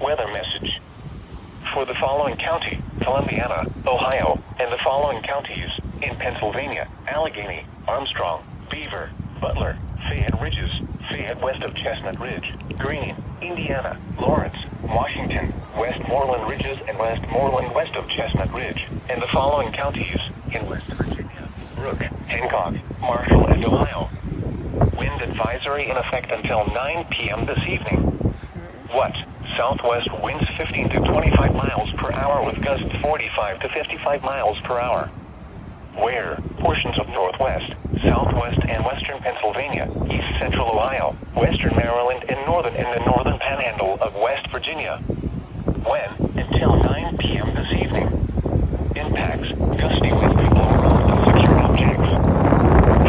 Weather message. For the following county, Columbiana, Ohio, and the following counties, in Pennsylvania, Allegheny, Armstrong, Beaver, Butler, Fayette Ridges, Fayette west of Chestnut Ridge, Greene, Indiana, Lawrence, Washington, Westmoreland Ridges and Westmoreland west of Chestnut Ridge, and the following counties, in West Virginia, Rook, Hancock, Marshall, and Ohio. Wind advisory in effect until 9 p.m. this evening. What? Southwest winds 15 to 25 miles per hour with gusts 45 to 55 miles per hour. Where? Portions of northwest, southwest and western Pennsylvania, east central Ohio, western Maryland and the northern panhandle of West Virginia. When? Until 9 p.m. this evening. Impacts: gusty winds blow around unsecured objects.